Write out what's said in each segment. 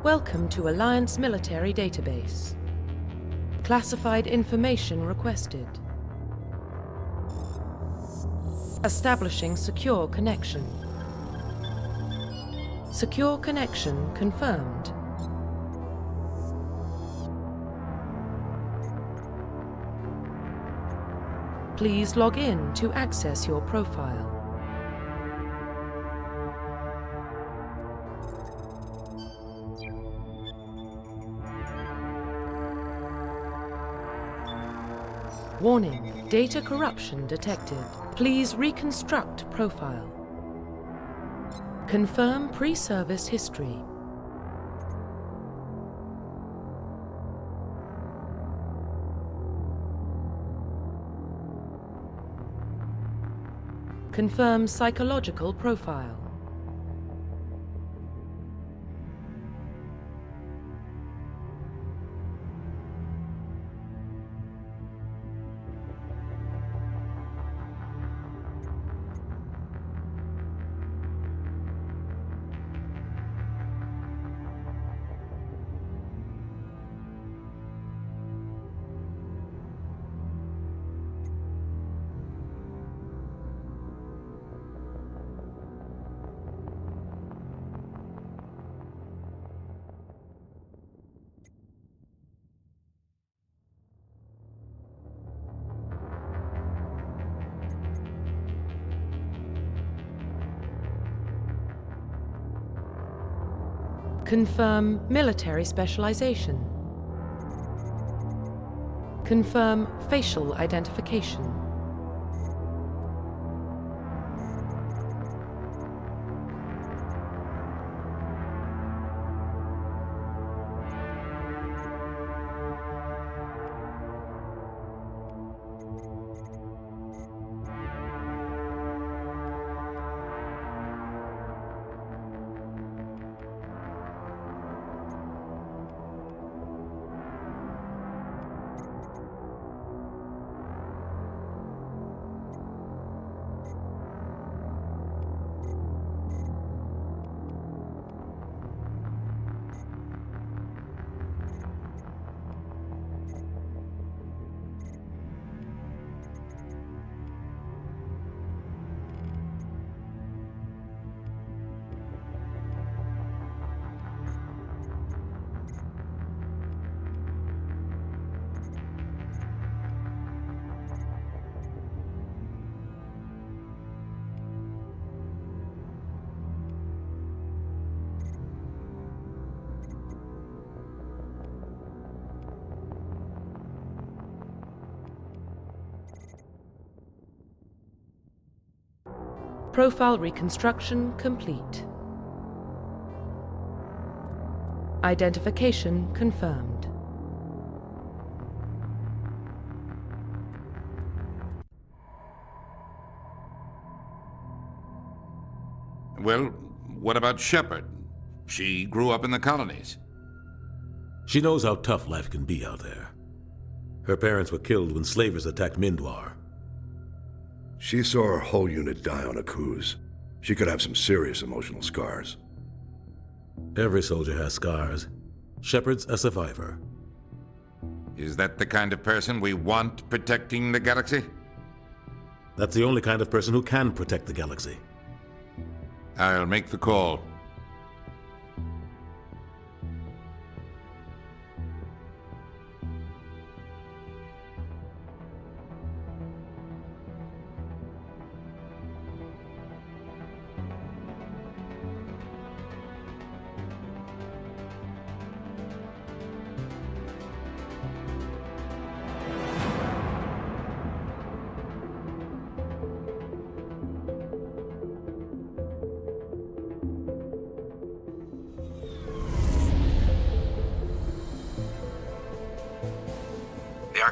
Welcome to Alliance Military Database. Classified information requested. Establishing secure connection. Secure connection confirmed. Please log in to access your profile. Warning, data corruption detected. Please reconstruct profile. Confirm pre-service history. Confirm psychological profile. Confirm military specialization. Confirm facial identification. Profile reconstruction complete. Identification confirmed. Well, what about Shepard? She grew up in the colonies. She knows how tough life can be out there. Her parents were killed when slavers attacked Mindwar. She saw her whole unit die on a cruise. She could have some serious emotional scars. Every soldier has scars. Shepard's a survivor. Is that the kind of person we want protecting the galaxy? That's the only kind of person who can protect the galaxy. I'll make the call.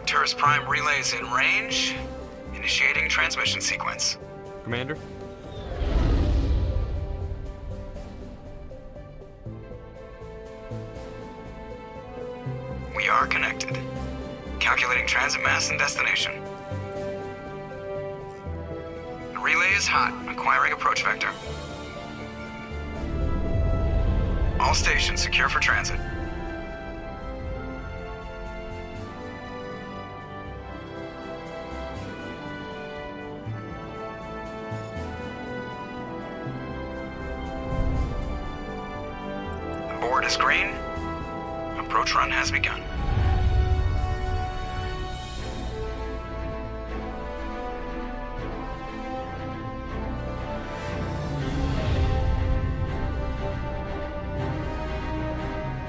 Arcturus Prime relays in range. Initiating transmission sequence. Commander? We are connected. Calculating transit mass and destination. The relay is hot. Acquiring approach vector. All stations secure for transit. The board is green. Approach run has begun.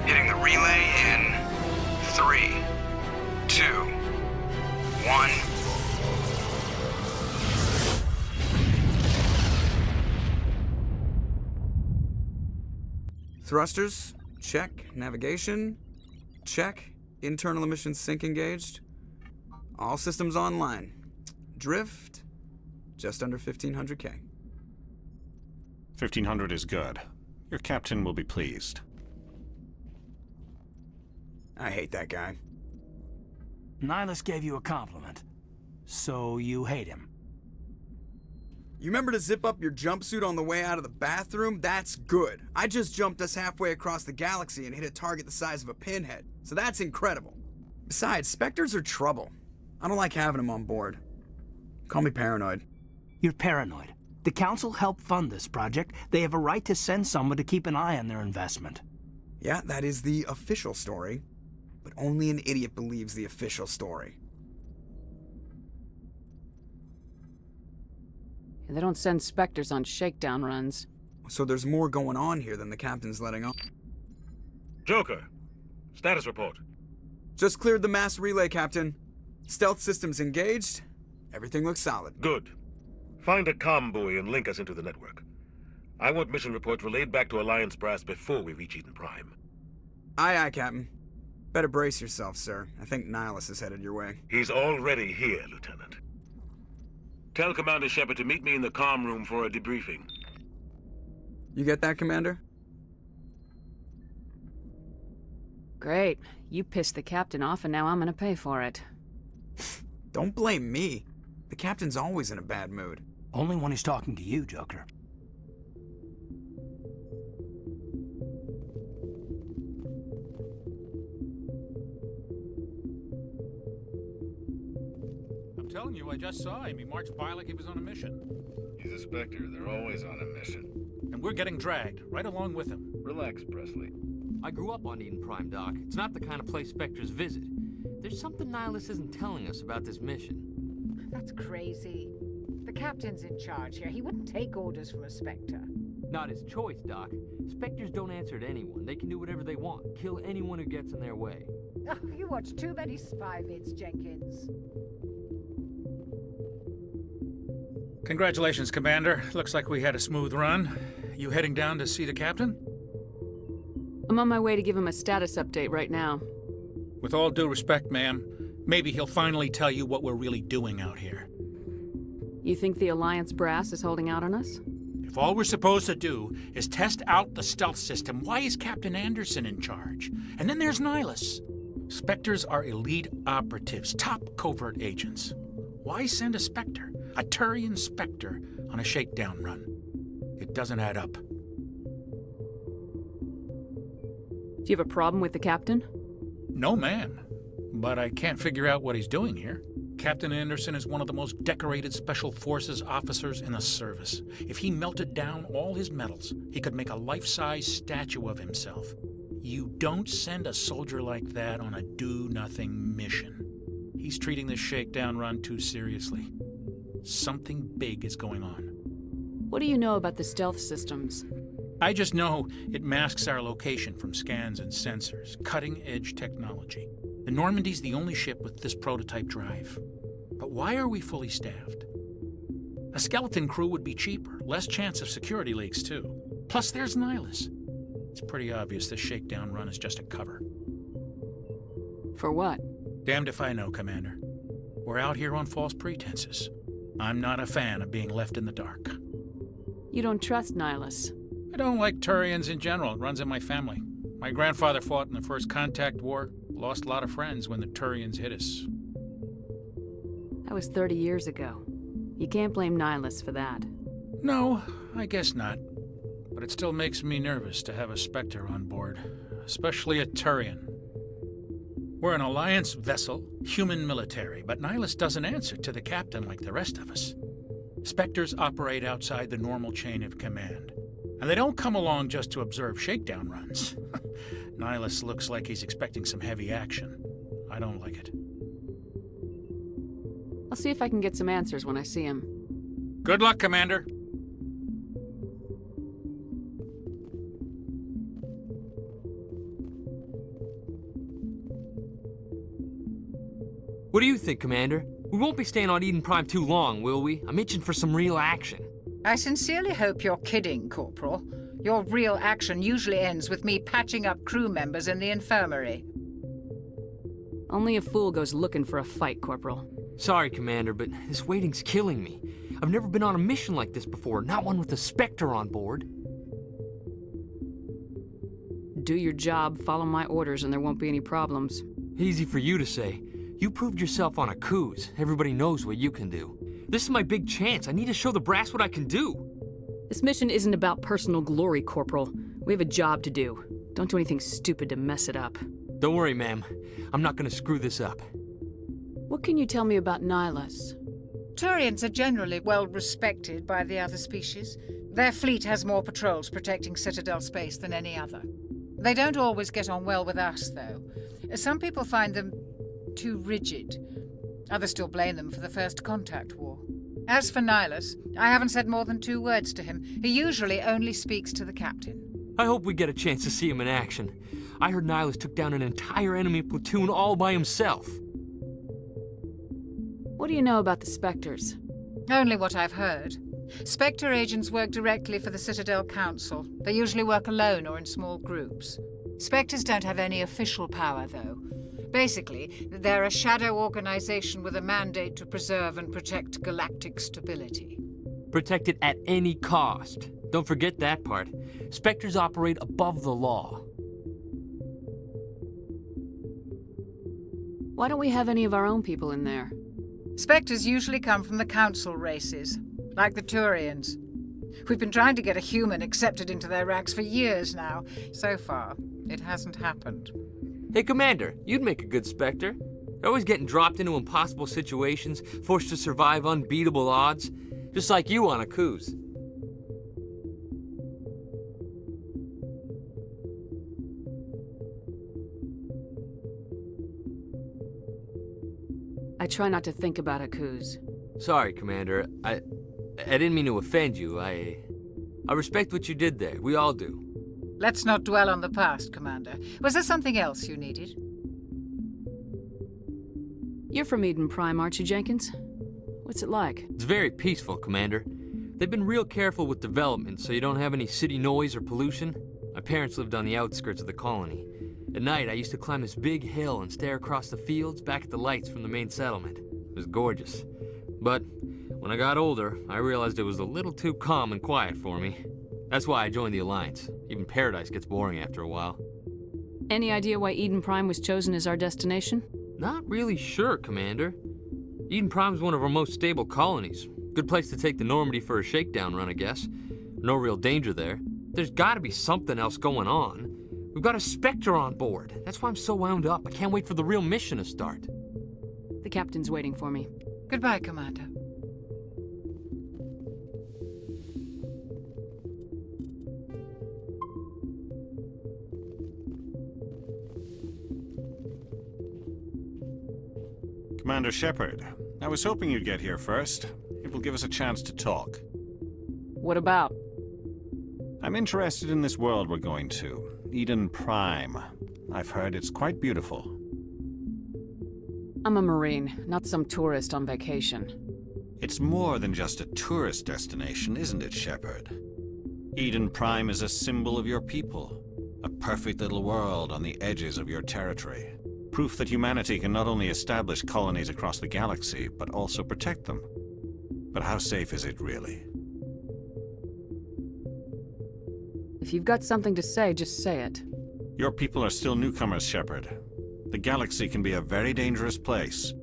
Hitting the relay in 3, 2, 1. Thrusters, check. Navigation, check. Internal emissions sync engaged. All systems online. Drift, just under 1500K. 1500 is good. Your captain will be pleased. I hate that guy. Nihilus gave you a compliment, so you hate him. You remember to zip up your jumpsuit on the way out of the bathroom? That's good. I just jumped us halfway across the galaxy and hit a target the size of a pinhead, so that's incredible. Besides, Spectres are trouble. I don't like having them on board. Call me paranoid. You're paranoid. The Council helped fund this project. They have a right to send someone to keep an eye on their investment. Yeah, that is the official story. But only an idiot believes the official story. They don't send Spectres on shakedown runs. So there's more going on here than the captain's letting on. Joker, status report. Just cleared the mass relay, Captain. Stealth systems engaged. Everything looks solid. Good. Find a comm buoy and link us into the network. I want mission reports relayed back to Alliance brass before we reach Eden Prime. Aye, aye, Captain. Better brace yourself, sir. I think Nihilus is headed your way. He's already here, Lieutenant. Tell Commander Shepard to meet me in the comm room for a debriefing. You get that, Commander? Great. You pissed the captain off and now I'm gonna pay for it. Don't blame me. The captain's always in a bad mood. Only when he's talking to you, Joker. I'm telling you, I just saw him. He marched by like he was on a mission. He's a Spectre. They're always on a mission. And we're getting dragged, right along with him. Relax, Presley. I grew up on Eden Prime, Doc. It's not the kind of place Spectres visit. There's something Nihilus isn't telling us about this mission. That's crazy. The captain's in charge here. He wouldn't take orders from a Spectre. Not his choice, Doc. Spectres don't answer to anyone. They can do whatever they want. Kill anyone who gets in their way. Oh, you watch too many spy vids, Jenkins. Congratulations, Commander. Looks like we had a smooth run. You heading down to see the captain? I'm on my way to give him a status update right now. With all due respect, ma'am, maybe he'll finally tell you what we're really doing out here. You think the Alliance brass is holding out on us? If all we're supposed to do is test out the stealth system, why is Captain Anderson in charge? And then there's Nihilus. Spectres are elite operatives, top covert agents. Why send a Spectre, a Turian Spectre, on a shakedown run? It doesn't add up. Do you have a problem with the captain? No, ma'am. But I can't figure out what he's doing here. Captain Anderson is one of the most decorated Special Forces officers in the service. If he melted down all his medals, he could make a life-size statue of himself. You don't send a soldier like that on a do-nothing mission. He's treating this shakedown run too seriously. Something big is going on. What do you know about the stealth systems? I just know it masks our location from scans and sensors. Cutting-edge technology. The Normandy's the only ship with this prototype drive. But why are we fully staffed? A skeleton crew would be cheaper, less chance of security leaks too. Plus there's Nihilus. It's pretty obvious this shakedown run is just a cover. For what? Damned if I know, Commander. We're out here on false pretenses. I'm not a fan of being left in the dark. You don't trust Nihilus? I don't like Turians in general. It runs in my family. My grandfather fought in the First Contact War, lost a lot of friends when the Turians hit us. That was 30 years ago. You can't blame Nihilus for that. No, I guess not. But but it still makes me nervous to have a Spectre on board, especially a Turian. We're an Alliance vessel, human military, but Nihilus doesn't answer to the captain like the rest of us. Spectres operate outside the normal chain of command, and they don't come along just to observe shakedown runs. Nihilus looks like he's expecting some heavy action. I don't like it. I'll see if I can get some answers when I see him. Good luck, Commander. What do you think, Commander? We won't be staying on Eden Prime too long, will we? I'm itching for some real action. I sincerely hope you're kidding, Corporal. Your real action usually ends with me patching up crew members in the infirmary. Only a fool goes looking for a fight, Corporal. Sorry, Commander, but this waiting's killing me. I've never been on a mission like this before, not one with a Spectre on board. Do your job, follow my orders, and there won't be any problems. Easy for you to say. You proved yourself on a cruise. Everybody knows what you can do. This is my big chance. I need to show the brass what I can do. This mission isn't about personal glory, Corporal. We have a job to do. Don't do anything stupid to mess it up. Don't worry, ma'am. I'm not gonna screw this up. What can you tell me about Nihilus? Turians are generally well respected by the other species. Their fleet has more patrols protecting Citadel space than any other. They don't always get on well with us, though. Some people find them too rigid. Others still blame them for the First Contact War. As for Nihilus, I haven't said more than 2 words to him. He usually only speaks to the captain. I hope we get a chance to see him in action. I heard Nihilus took down an entire enemy platoon all by himself. What do you know about the Spectres? Only what I've heard. Spectre agents work directly for the Citadel Council. They usually work alone or in small groups. Spectres don't have any official power, though. Basically, they're a shadow organization with a mandate to preserve and protect galactic stability. Protect it at any cost. Don't forget that part. Spectres operate above the law. Why don't we have any of our own people in there? Spectres usually come from the Council races, like the Turians. We've been trying to get a human accepted into their ranks for years now. So far, it hasn't happened. Hey, Commander, you'd make a good Spectre. You're always getting dropped into impossible situations, forced to survive unbeatable odds, just like you on a cruise. I try not to think about Akuz. Sorry, Commander. I didn't mean to offend you. I respect what you did there. We all do. Let's not dwell on the past, Commander. Was there something else you needed? You're from Eden Prime, aren't you, Jenkins? What's it like? It's very peaceful, Commander. They've been real careful with development so you don't have any city noise or pollution. My parents lived on the outskirts of the colony. At night, I used to climb this big hill and stare across the fields back at the lights from the main settlement. It was gorgeous. But when I got older, I realized it was a little too calm and quiet for me. That's why I joined the Alliance. Even Paradise gets boring after a while. Any idea why Eden Prime was chosen as our destination? Not really sure, Commander. Eden Prime's one of our most stable colonies. Good place to take the Normandy for a shakedown run, I guess. No real danger there. There's gotta be something else going on. We've got a Spectre on board. That's why I'm so wound up. I can't wait for the real mission to start. The captain's waiting for me. Goodbye, Commander. Commander Shepard, I was hoping you'd get here first. It will give us a chance to talk. What about? I'm interested in this world we're going to, Eden Prime. I've heard it's quite beautiful. I'm a Marine, not some tourist on vacation. It's more than just a tourist destination, isn't it, Shepard? Eden Prime is a symbol of your people, a perfect little world on the edges of your territory. Proof that humanity can not only establish colonies across the galaxy, but also protect them. But how safe is it, really? If you've got something to say, just say it. Your people are still newcomers, Shepard. The galaxy can be a very dangerous place.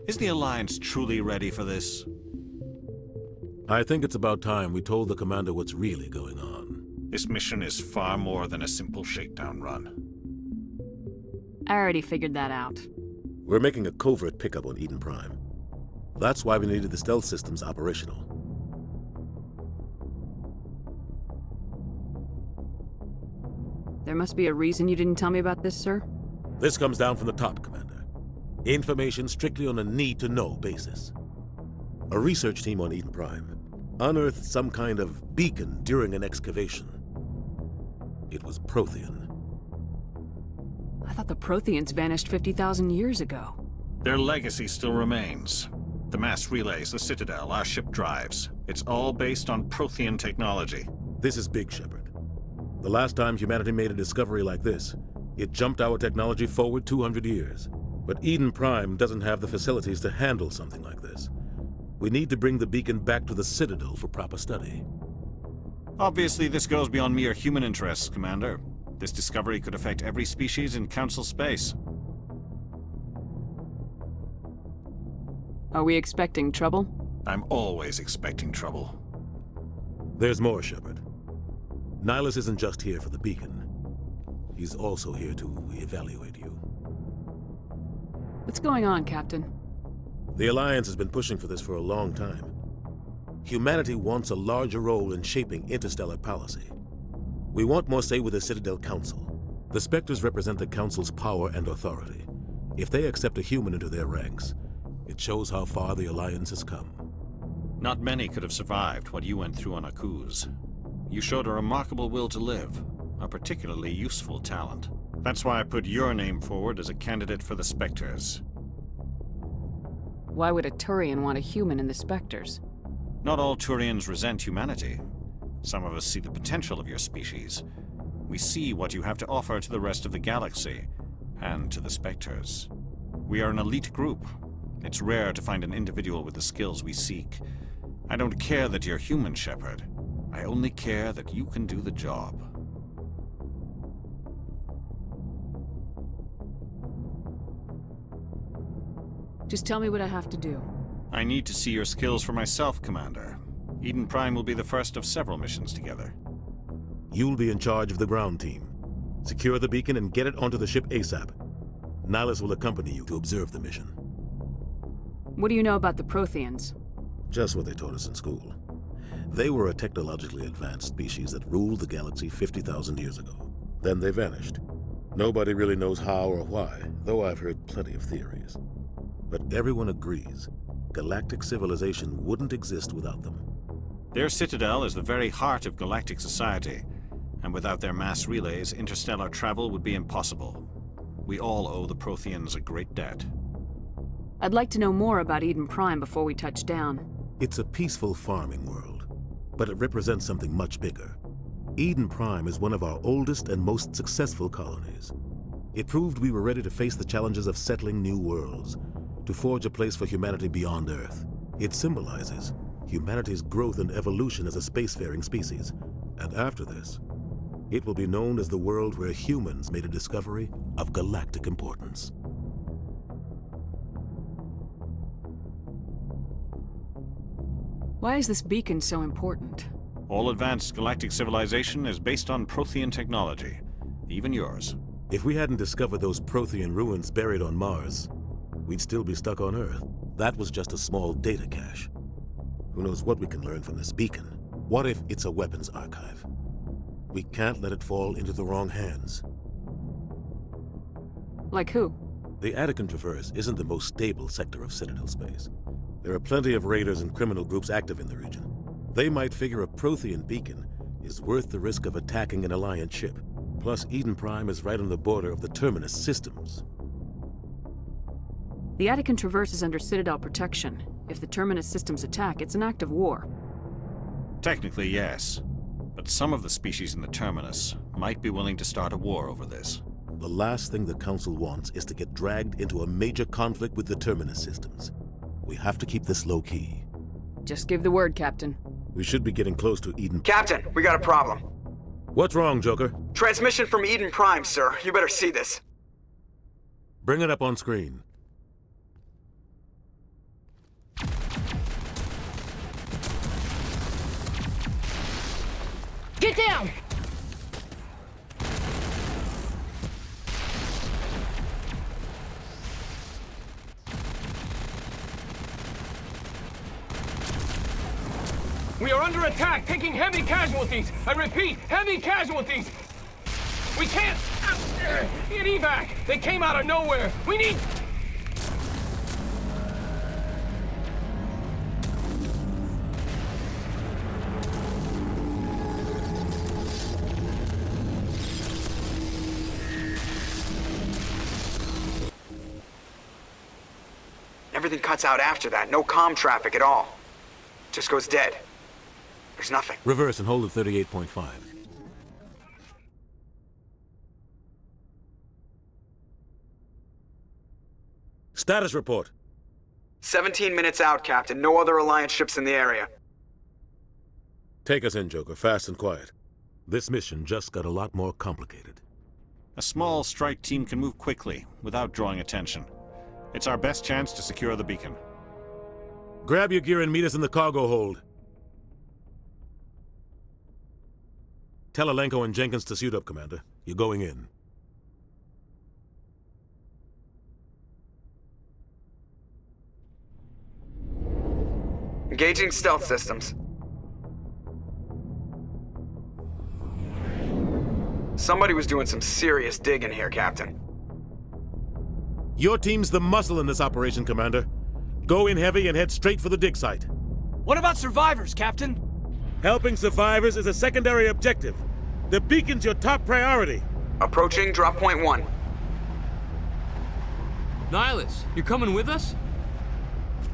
Is the Alliance truly ready for this? I think it's about time we told the Commander what's really going on. This mission is far more than a simple shakedown run. I already figured that out. We're making a covert pickup on Eden Prime. That's why we needed the stealth systems operational. There must be a reason you didn't tell me about this, sir? This comes down from the top, Commander. Information strictly on a need-to-know basis. A research team on Eden Prime unearthed some kind of beacon during an excavation. It was Prothean. I thought the Protheans vanished 50,000 years ago. Their legacy still remains. The mass relays, the Citadel, our ship drives. It's all based on Prothean technology. This is big, Shepard. The last time humanity made a discovery like this, it jumped our technology forward 200 years. But Eden Prime doesn't have the facilities to handle something like this. We need to bring the beacon back to the Citadel for proper study. Obviously, this goes beyond mere human interests, Commander. This discovery could affect every species in Council space. Are we expecting trouble? I'm always expecting trouble. There's more, Shepard. Nihilus isn't just here for the beacon. He's also here to evaluate you. What's going on, Captain? The Alliance has been pushing for this for a long time. Humanity wants a larger role in shaping interstellar policy. We want more say with the Citadel Council. The Spectres represent the Council's power and authority. If they accept a human into their ranks, it shows how far the Alliance has come. Not many could have survived what you went through on Akuz. You showed a remarkable will to live, a particularly useful talent. That's why I put your name forward as a candidate for the Spectres. Why would a Turian want a human in the Spectres? Not all Turians resent humanity. Some of us see the potential of your species. We see what you have to offer to the rest of the galaxy, and to the Spectres. We are an elite group. It's rare to find an individual with the skills we seek. I don't care that you're human, Shepard. I only care that you can do the job. Just tell me what I have to do. I need to see your skills for myself, Commander. Eden Prime will be the first of several missions together. You'll be in charge of the ground team. Secure the beacon and get it onto the ship ASAP. Nihilus will accompany you to observe the mission. What do you know about the Protheans? Just what they taught us in school. They were a technologically advanced species that ruled the galaxy 50,000 years ago. Then they vanished. Nobody really knows how or why, though I've heard plenty of theories. But everyone agrees, galactic civilization wouldn't exist without them. Their citadel is the very heart of galactic society, and without their mass relays, interstellar travel would be impossible. We all owe the Protheans a great debt. I'd like to know more about Eden Prime before we touch down. It's a peaceful farming world, but it represents something much bigger. Eden Prime is one of our oldest and most successful colonies. It proved we were ready to face the challenges of settling new worlds, to forge a place for humanity beyond Earth. It symbolizes humanity's growth and evolution as a spacefaring species. And after this, it will be known as the world where humans made a discovery of galactic importance. Why is this beacon so important? All advanced galactic civilization is based on Prothean technology, even yours. If we hadn't discovered those Prothean ruins buried on Mars, we'd still be stuck on Earth. That was just a small data cache. Who knows what we can learn from this beacon? What if it's a weapons archive? We can't let it fall into the wrong hands. Like who? The Attican Traverse isn't the most stable sector of Citadel space. There are plenty of raiders and criminal groups active in the region. They might figure a Prothean beacon is worth the risk of attacking an Alliance ship. Plus, Eden Prime is right on the border of the Terminus systems. The Attican Traverse is under Citadel protection. If the Terminus systems attack, it's an act of war. Technically, yes. But some of the species in the Terminus might be willing to start a war over this. The last thing the Council wants is to get dragged into a major conflict with the Terminus systems. We have to keep this low-key. Just give the word, Captain. We should be getting close to Eden... Captain, we got a problem. What's wrong, Joker? Transmission from Eden Prime, sir. You better see this. Bring it up on screen. Get down! We are under attack, taking heavy casualties. I repeat, heavy casualties. We can't get evac. They came out of nowhere. We need... Everything cuts out after that. No comm traffic at all. Just goes dead. There's nothing. Reverse and hold at 38.5. Status report. 17 minutes out, Captain. No other Alliance ships in the area. Take us in, Joker, fast and quiet. This mission just got a lot more complicated. A small strike team can move quickly, without drawing attention. It's our best chance to secure the beacon. Grab your gear and meet us in the cargo hold. Tell Alenko and Jenkins to suit up, Commander. You're going in. Engaging stealth systems. Somebody was doing some serious digging here, Captain. Your team's the muscle in this operation, Commander. Go in heavy and head straight for the dig site. What about survivors, Captain? Helping survivors is a secondary objective. The beacon's your top priority. Approaching drop point 1. Nihilus, you're coming with us?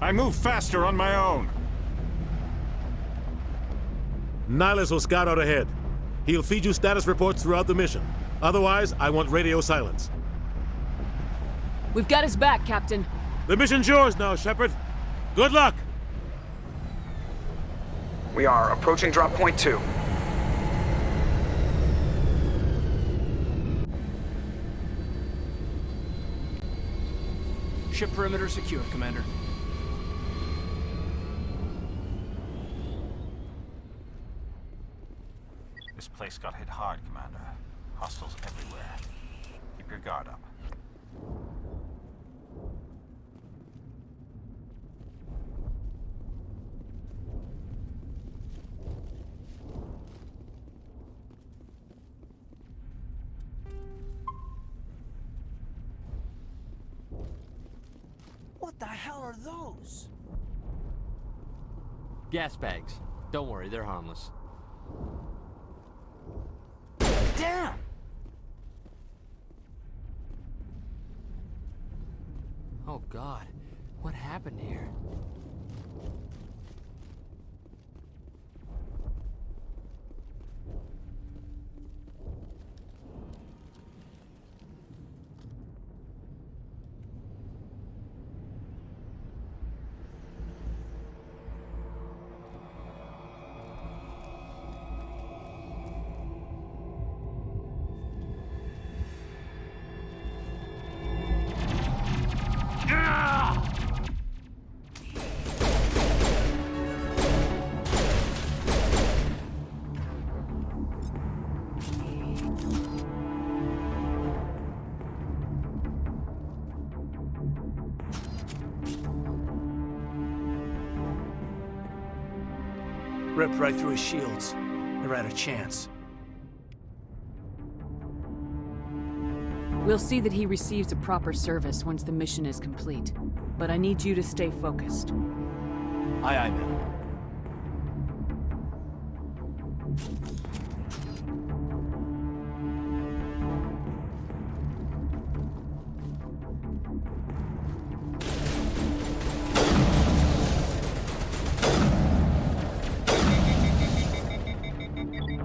I move faster on my own. Nihilus will scout out ahead. He'll feed you status reports throughout the mission. Otherwise, I want radio silence. We've got his back, Captain. The mission's yours now, Shepard. Good luck! We are approaching drop point 2. Ship perimeter secure, Commander. This place got hit hard, Commander. Hostiles everywhere. Keep your guard up. What the hell are those? Gas bags. Don't worry, they're harmless. Damn! Oh God, what happened here? Ripped right through his shields. Never had a chance. We'll see that he receives a proper service once the mission is complete. But I need you to stay focused. Aye, aye, ma'am.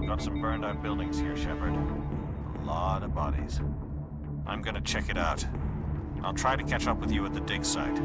Got some burned out buildings here, Shepard. A lot of bodies. I'm gonna check it out. I'll try to catch up with you at the dig site.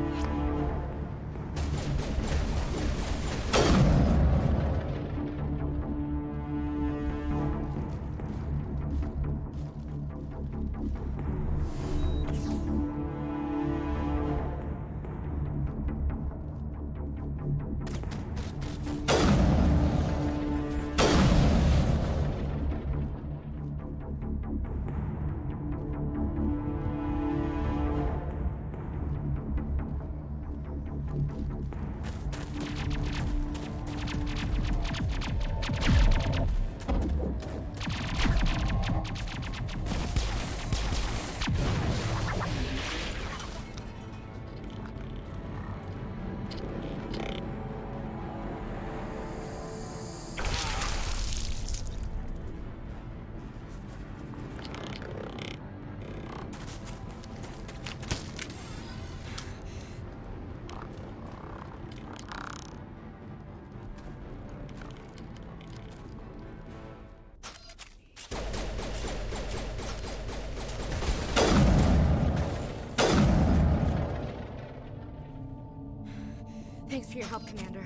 Thanks for your help, Commander.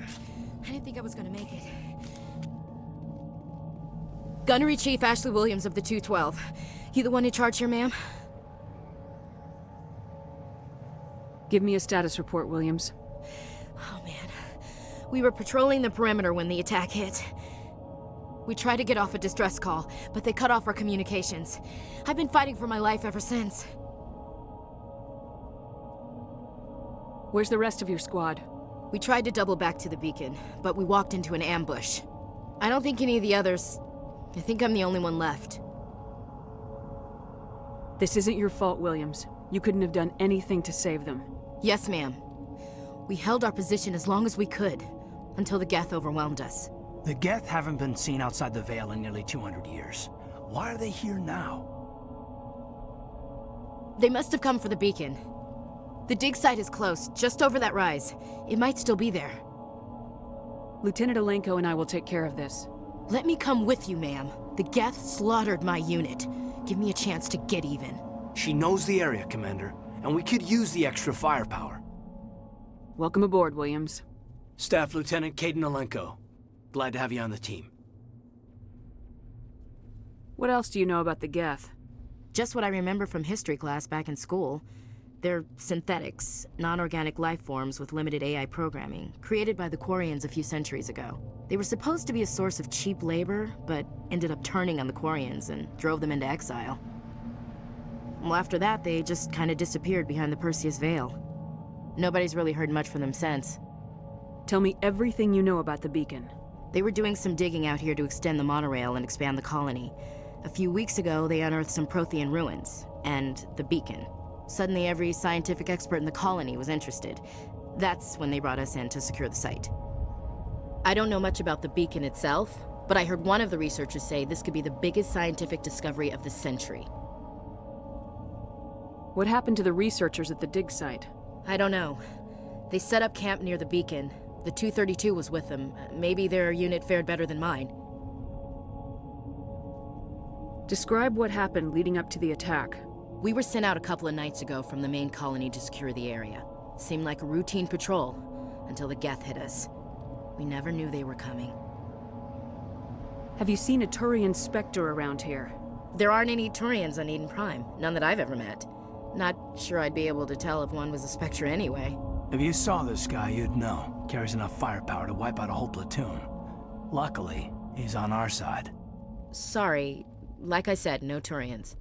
I didn't think I was gonna make it. Gunnery Chief Ashley Williams of the 212. You the one in charge here, ma'am? Give me a status report, Williams. Oh, man. We were patrolling the perimeter when the attack hit. We tried to get off a distress call, but they cut off our communications. I've been fighting for my life ever since. Where's the rest of your squad? We tried to double back to the beacon, but we walked into an ambush. I don't think any of the others... I think I'm the only one left. This isn't your fault, Williams. You couldn't have done anything to save them. Yes, ma'am. We held our position as long as we could, until the Geth overwhelmed us. The Geth haven't been seen outside the Veil in nearly 200 years. Why are they here now? They must have come for the beacon. The dig site is close, just over that rise. It might still be there. Lieutenant Alenko and I will take care of this. Let me come with you, ma'am. The Geth slaughtered my unit. Give me a chance to get even. She knows the area, Commander, and we could use the extra firepower. Welcome aboard, Williams. Staff Lieutenant Caden Alenko. Glad to have you on the team. What else do you know about the Geth? Just what I remember from history class back in school. They're synthetics, non-organic life forms with limited AI programming, created by the Quarians a few centuries ago. They were supposed to be a source of cheap labor, but ended up turning on the Quarians and drove them into exile. Well, after that, they just kind of disappeared behind the Perseus Veil. Nobody's really heard much from them since. Tell me everything you know about the beacon. They were doing some digging out here to extend the monorail and expand the colony. A few weeks ago, they unearthed some Prothean ruins, and the beacon. Suddenly, every scientific expert in the colony was interested. That's when they brought us in to secure the site. I don't know much about the beacon itself, but I heard one of the researchers say this could be the biggest scientific discovery of the century. What happened to the researchers at the dig site? I don't know. They set up camp near the beacon. The 232 was with them. Maybe their unit fared better than mine. Describe what happened leading up to the attack. We were sent out a couple of nights ago from the main colony to secure the area. Seemed like a routine patrol, until the Geth hit us. We never knew they were coming. Have you seen a Turian Spectre around here? There aren't any Turians on Eden Prime. None that I've ever met. Not sure I'd be able to tell if one was a Spectre anyway. If you saw this guy, you'd know. Carries enough firepower to wipe out a whole platoon. Luckily, he's on our side. Sorry. Like I said, no Turians.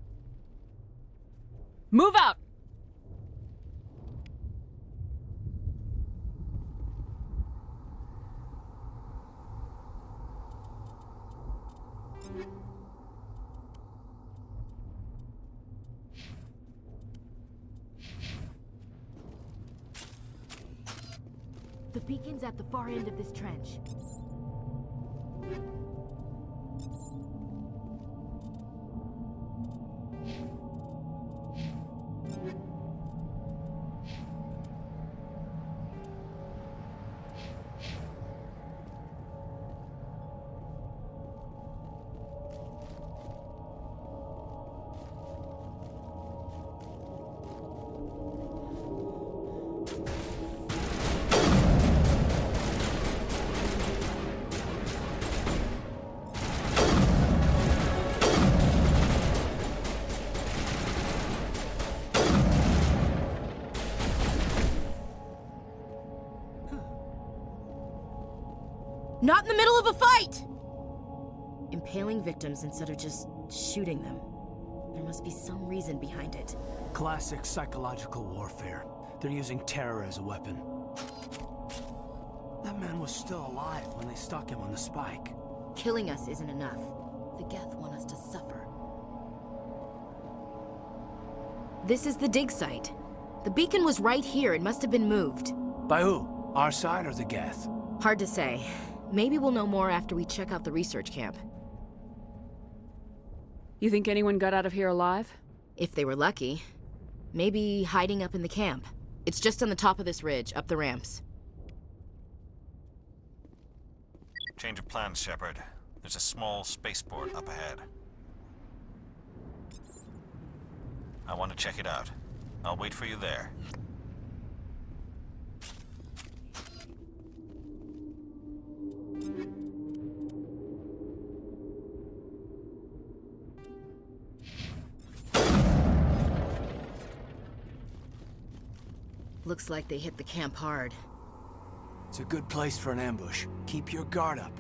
Move out! The beacon's at the far end of this trench. Not in the middle of a fight! Impaling victims instead of just shooting them. There must be some reason behind it. Classic psychological warfare. They're using terror as a weapon. That man was still alive when they stuck him on the spike. Killing us isn't enough. The Geth want us to suffer. This is the dig site. The beacon was right here. It must have been moved. By who? Our side or the Geth? Hard to say. Maybe we'll know more after we check out the research camp. You think anyone got out of here alive? If they were lucky. Maybe hiding up in the camp. It's just on the top of this ridge, up the ramps. Change of plans, Shepard. There's a small spaceport up ahead. I want to check it out. I'll wait for you there. Looks like they hit the camp hard. It's a good place for an ambush. Keep your guard up.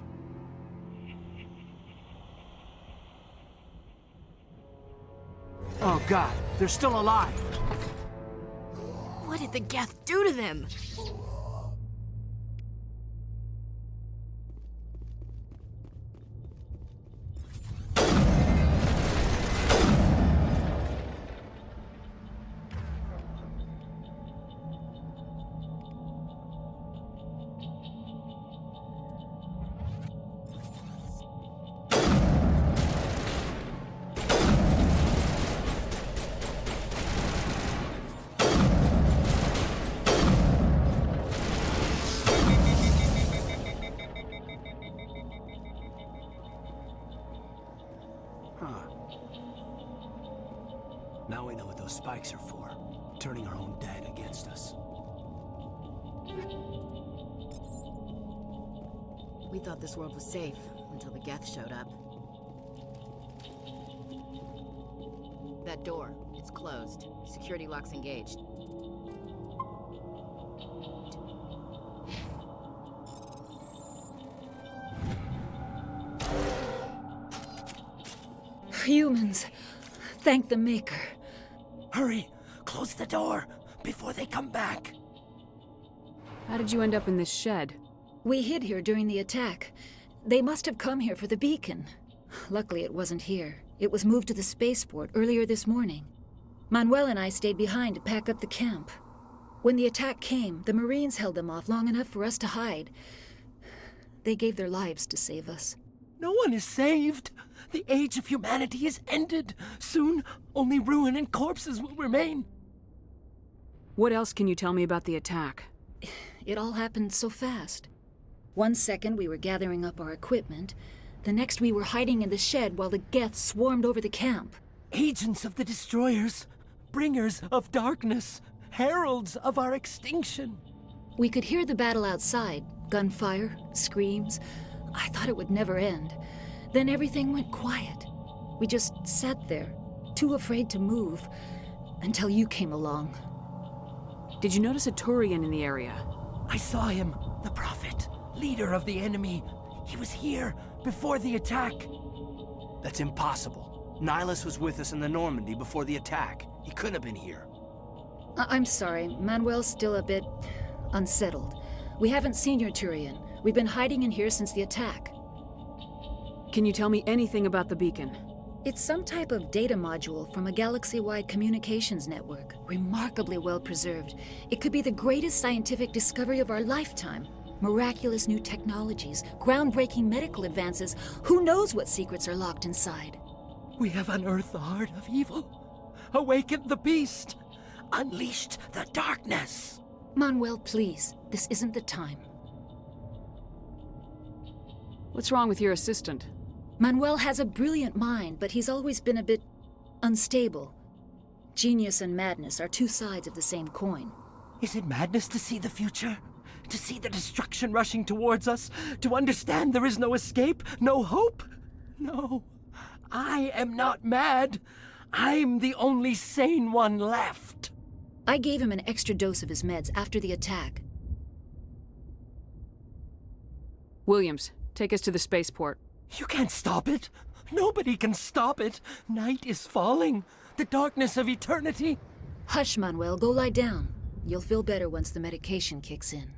Oh god, they're still alive! What did the Geth do to them? Now we know what those spikes are for. Turning our own dead against us. We thought this world was safe until the Geth showed up. That door, it's closed. Security lock's engaged. Humans. Thank the Maker. Hurry! Close the door before they come back! How did you end up in this shed? We hid here during the attack. They must have come here for the beacon. Luckily, it wasn't here. It was moved to the spaceport earlier this morning. Manuel and I stayed behind to pack up the camp. When the attack came, the Marines held them off long enough for us to hide. They gave their lives to save us. No one is saved! The age of humanity is ended! Soon, only ruin and corpses will remain! What else can you tell me about the attack? It all happened so fast. One second we were gathering up our equipment. The next we were hiding in the shed while the Geth swarmed over the camp. Agents of the destroyers, bringers of darkness, heralds of our extinction. We could hear the battle outside. Gunfire, screams. I thought it would never end. Then everything went quiet. We just sat there, too afraid to move, until you came along. Did you notice a Turian in the area? I saw him, the Prophet, leader of the enemy. He was here before the attack. That's impossible. Nihilus was with us in the Normandy before the attack. He couldn't have been here. I'm sorry, Manuel's still a bit unsettled. We haven't seen your Turian. We've been hiding in here since the attack. Can you tell me anything about the beacon? It's some type of data module from a galaxy-wide communications network. Remarkably well preserved. It could be the greatest scientific discovery of our lifetime. Miraculous new technologies, groundbreaking medical advances. Who knows what secrets are locked inside? We have unearthed the heart of evil, awakened the beast, unleashed the darkness. Manuel, please. This isn't the time. What's wrong with your assistant? Manuel has a brilliant mind, but he's always been a bit unstable. Genius and madness are two sides of the same coin. Is it madness to see the future? To see the destruction rushing towards us? To understand there is no escape? No hope? No. I am not mad. I'm the only sane one left. I gave him an extra dose of his meds after the attack. Williams, take us to the spaceport. You can't stop it. Nobody can stop it. Night is falling. The darkness of eternity. Hush, Manuel. Go lie down. You'll feel better once the medication kicks in.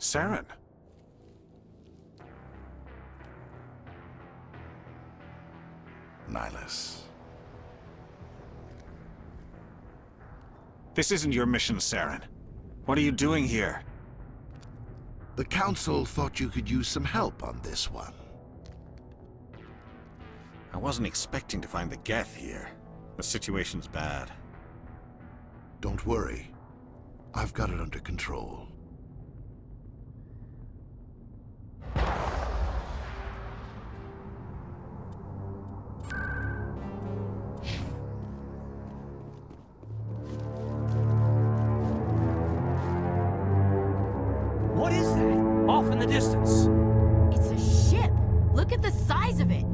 Saren. Nihilus. This isn't your mission, Saren. What are you doing here? The Council thought you could use some help on this one. I wasn't expecting to find the Geth here. The situation's bad. Don't worry. I've got it under control. What is that? Off in the distance. It's a ship. Look at the size of it.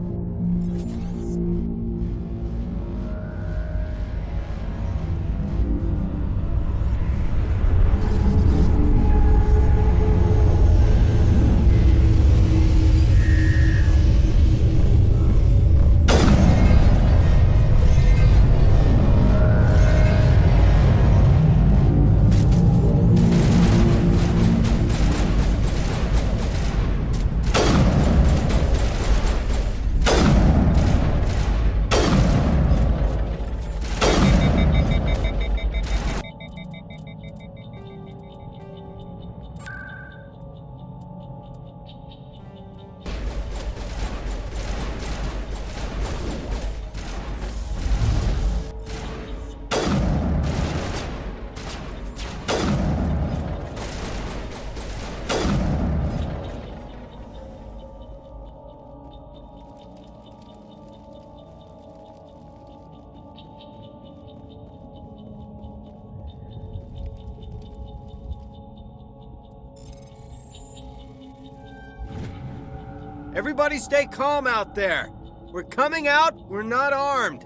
Everybody stay calm out there. We're coming out, we're not armed.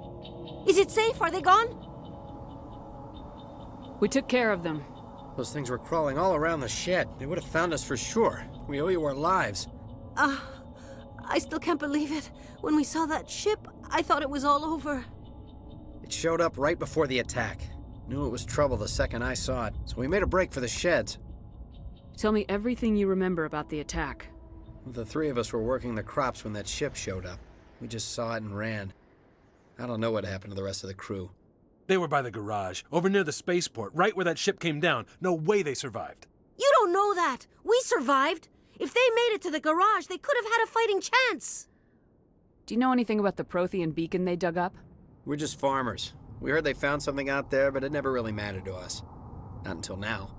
Is it safe? Are they gone? We took care of them. Those things were crawling all around the shed. They would have found us for sure. We owe you our lives. I still can't believe it. When we saw that ship, I thought it was all over. It showed up right before the attack. Knew it was trouble the second I saw it, so we made a break for the sheds. Tell me everything you remember about the attack. The three of us were working the crops when that ship showed up. We just saw it and ran. I don't know what happened to the rest of the crew. They were by the garage, over near the spaceport, right where that ship came down. No way they survived. You don't know that. We survived. If they made it to the garage, they could have had a fighting chance. Do you know anything about the Prothean beacon they dug up? We're just farmers. We heard they found something out there, but it never really mattered to us. Not until now.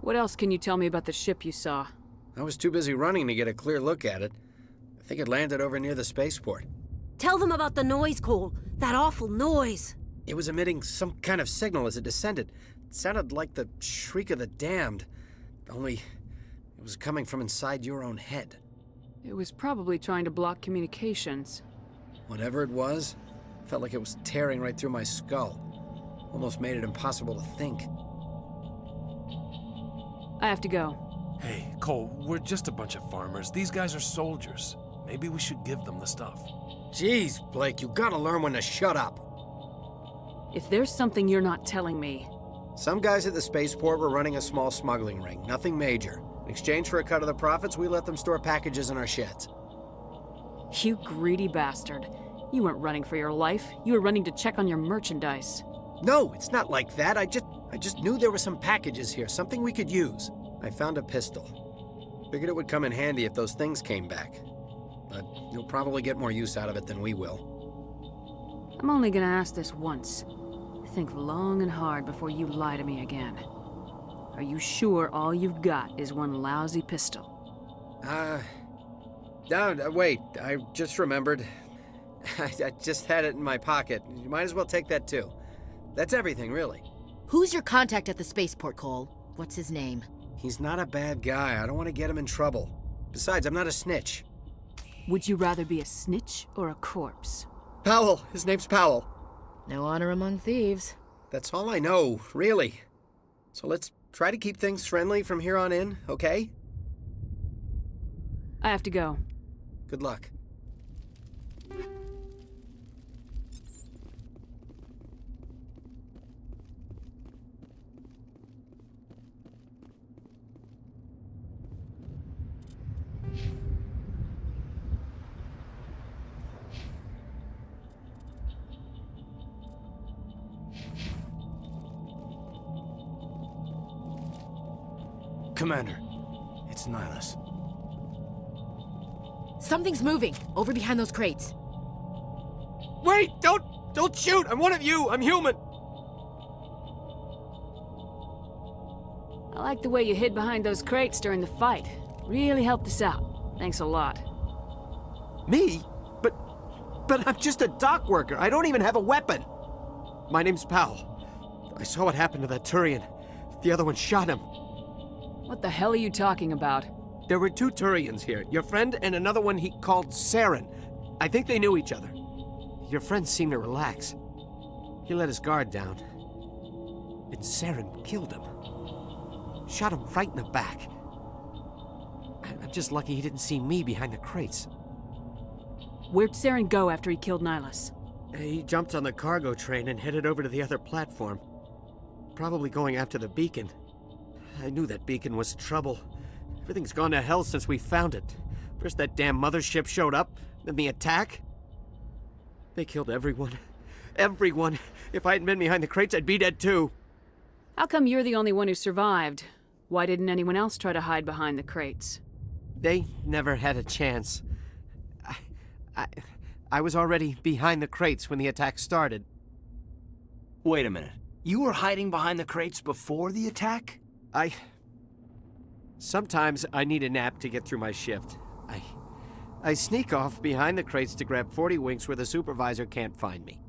What else can you tell me about the ship you saw? I was too busy running to get a clear look at it. I think it landed over near the spaceport. Tell them about the noise, Cole. That awful noise. It was emitting some kind of signal as it descended. It sounded like the shriek of the damned. Only it was coming from inside your own head. It was probably trying to block communications. Whatever it was, felt like it was tearing right through my skull. Almost made it impossible to think. I have to go. Hey, Cole, we're just a bunch of farmers. These guys are soldiers. Maybe we should give them the stuff. Jeez, Blake, you gotta learn when to shut up. If there's something you're not telling me... Some guys at the spaceport were running a small smuggling ring, nothing major. In exchange for a cut of the profits, we let them store packages in our sheds. You greedy bastard. You weren't running for your life. You were running to check on your merchandise. No, it's not like that. I just knew there were some packages here, something we could use. I found a pistol. Figured it would come in handy if those things came back. But you'll probably get more use out of it than we will. I'm only gonna ask this once. Think long and hard before you lie to me again. Are you sure all you've got is one lousy pistol? No, wait. I just remembered. I just had it in my pocket. You might as well take that too. That's everything, really. Who's your contact at the spaceport, Cole? What's his name? He's not a bad guy. I don't want to get him in trouble. Besides, I'm not a snitch. Would you rather be a snitch or a corpse? Powell. His name's Powell. No honor among thieves. That's all I know, really. So let's try to keep things friendly from here on in, okay? I have to go. Good luck. Commander, it's Nihilus. Something's moving, over behind those crates. Wait! Don't shoot! I'm one of you! I'm human! I like the way you hid behind those crates during the fight. Really helped us out. Thanks a lot. Me? But I'm just a dock worker. I don't even have a weapon. My name's Powell. I saw what happened to that Turian. The other one shot him. What the hell are you talking about? There were 2 Turians here. Your friend and another one he called Saren. I think they knew each other. Your friend seemed to relax. He let his guard down. And Saren killed him. Shot him right in the back. I'm just lucky he didn't see me behind the crates. Where'd Saren go after he killed Nihilus? He jumped on the cargo train and headed over to the other platform. Probably going after the beacon. I knew that beacon was trouble. Everything's gone to hell since we found it. First that damn mothership showed up, then the attack. They killed everyone. Everyone. If I hadn't been behind the crates, I'd be dead too. How come you're the only one who survived? Why didn't anyone else try to hide behind the crates? They never had a chance. I was already behind the crates when the attack started. Wait a minute. You were hiding behind the crates before the attack? Sometimes I need a nap to get through my shift. I sneak off behind the crates to grab 40 winks where the supervisor can't find me.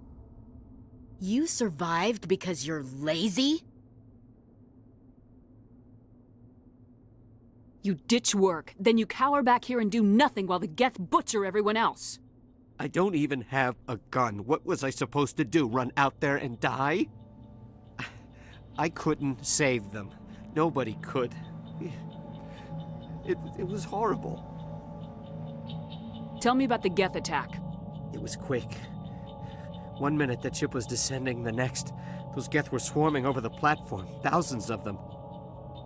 You survived because you're lazy? You ditch work, then you cower back here and do nothing while the Geth butcher everyone else. I don't even have a gun. What was I supposed to do, run out there and die? I couldn't save them. Nobody could. It was horrible. Tell me about the Geth attack. It was quick. 1 minute that ship was descending, the next, those Geth were swarming over the platform, thousands of them.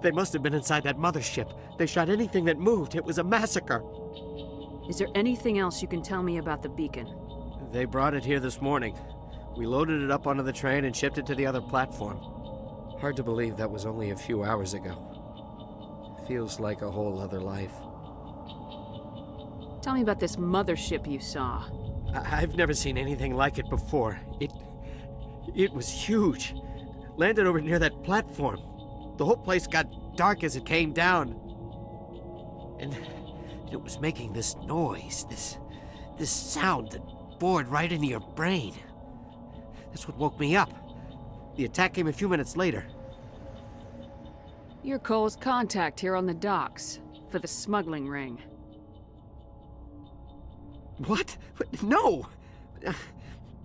They must have been inside that mothership. They shot anything that moved. It was a massacre. Is there anything else you can tell me about the beacon? They brought it here this morning. We loaded it up onto the train and shipped it to the other platform. Hard to believe that was only a few hours ago. Feels like a whole other life. Tell me about this mothership you saw. I've never seen anything like it before. It was huge. Landed over near that platform. The whole place got dark as it came down. And it was making this noise, this sound that bored right into your brain. That's what woke me up. The attack came a few minutes later. You're Cole's contact here on the docks, for the smuggling ring. What? No!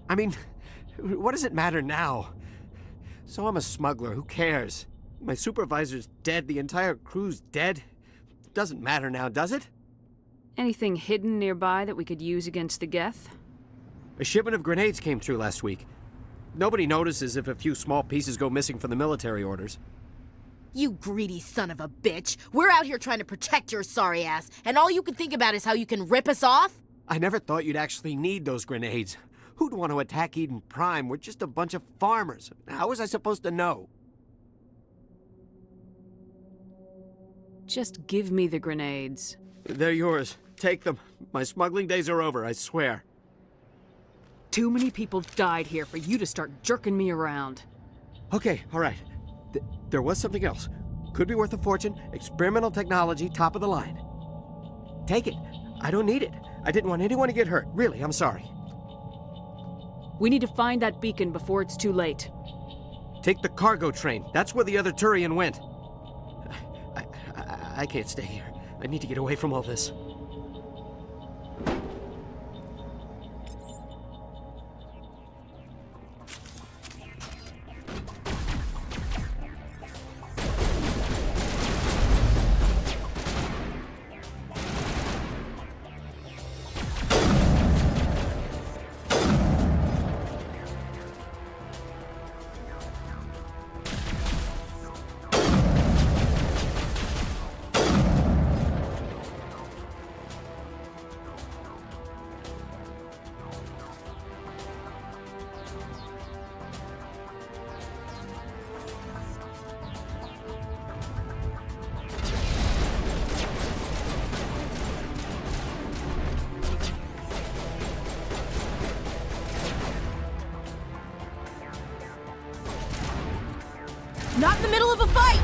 I mean, what does it matter now? So I'm a smuggler, who cares? My supervisor's dead, the entire crew's dead. Doesn't matter now, does it? Anything hidden nearby that we could use against the Geth? A shipment of grenades came through last week. Nobody notices if a few small pieces go missing from the military orders. You greedy son of a bitch! We're out here trying to protect your sorry ass, and all you can think about is how you can rip us off? I never thought you'd actually need those grenades. Who'd want to attack Eden Prime? We're just a bunch of farmers. How was I supposed to know? Just give me the grenades. They're yours. Take them. My smuggling days are over, I swear. Too many people died here for you to start jerking me around. Okay, all right. There was something else. Could be worth a fortune. Experimental technology, top of the line. Take it. I don't need it. I didn't want anyone to get hurt. Really, I'm sorry. We need to find that beacon before it's too late. Take the cargo train. That's where the other Turian went. I can't stay here. I need to get away from all this. Not in the middle of a fight!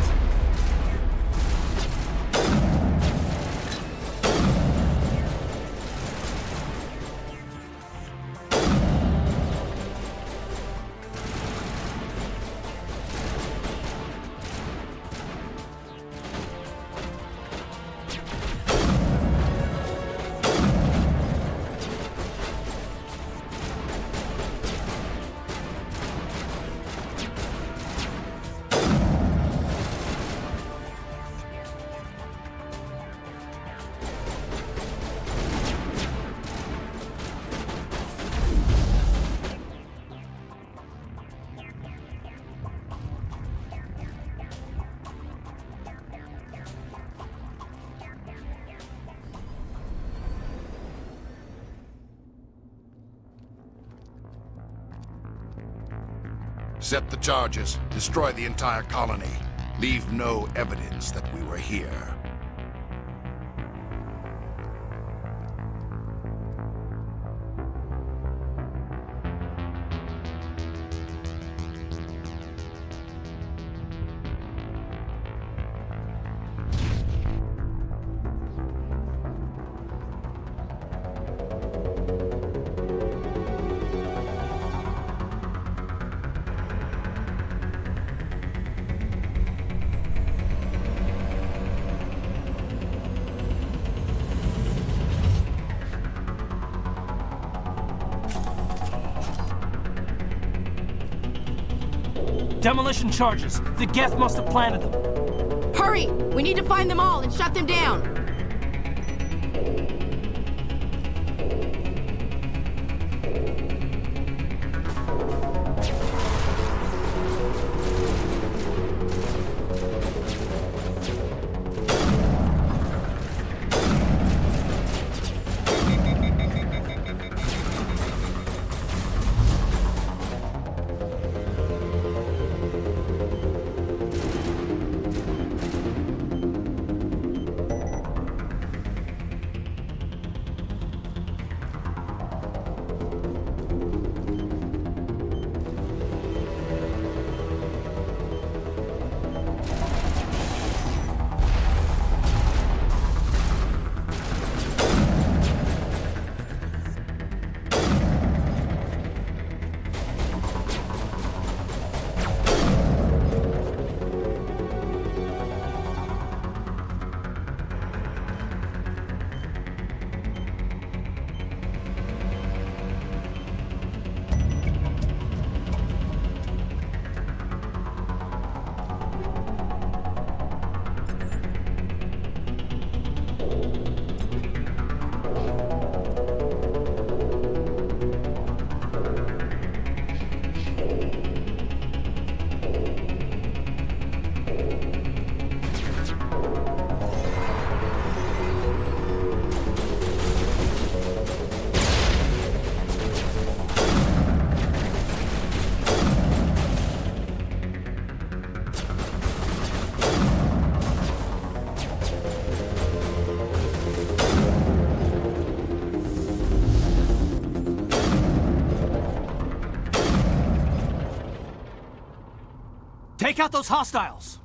Set the charges. Destroy the entire colony. Leave no evidence that we were here. Demolition charges. The Geth must have planted them. Hurry! We need to find them all and shut them down! Take out those hostiles!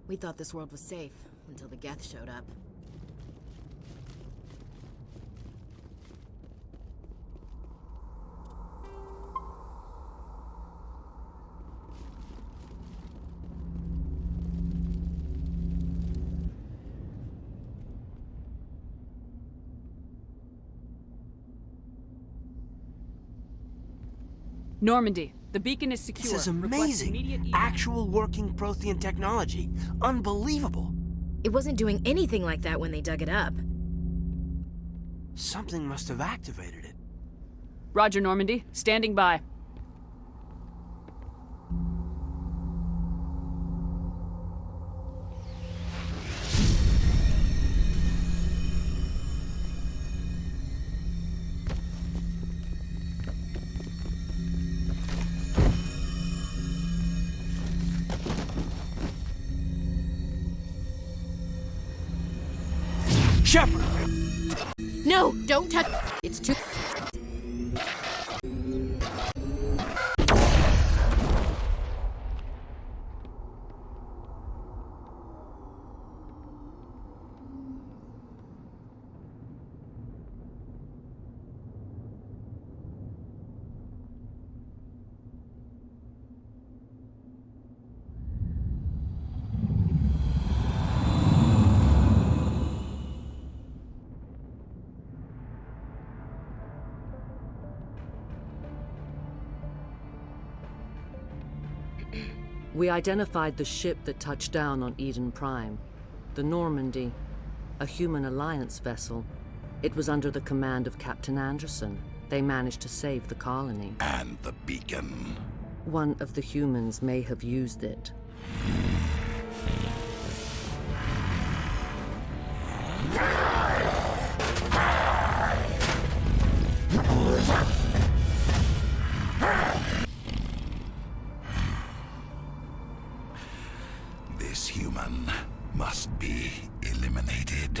We thought this world was safe until the Geth showed up. Normandy, the beacon is secure. This is Request amazing. immediate evac. Actual working Prothean technology. Unbelievable. It wasn't doing anything like that when they dug it up. Something must have activated it. Roger, Normandy. Standing by. Shepard! No, don't touch. It's too. We identified the ship that touched down on Eden Prime. The Normandy, a human alliance vessel. It was under the command of Captain Anderson. They managed to save the colony. And the beacon. One of the humans may have used it. This human must be eliminated.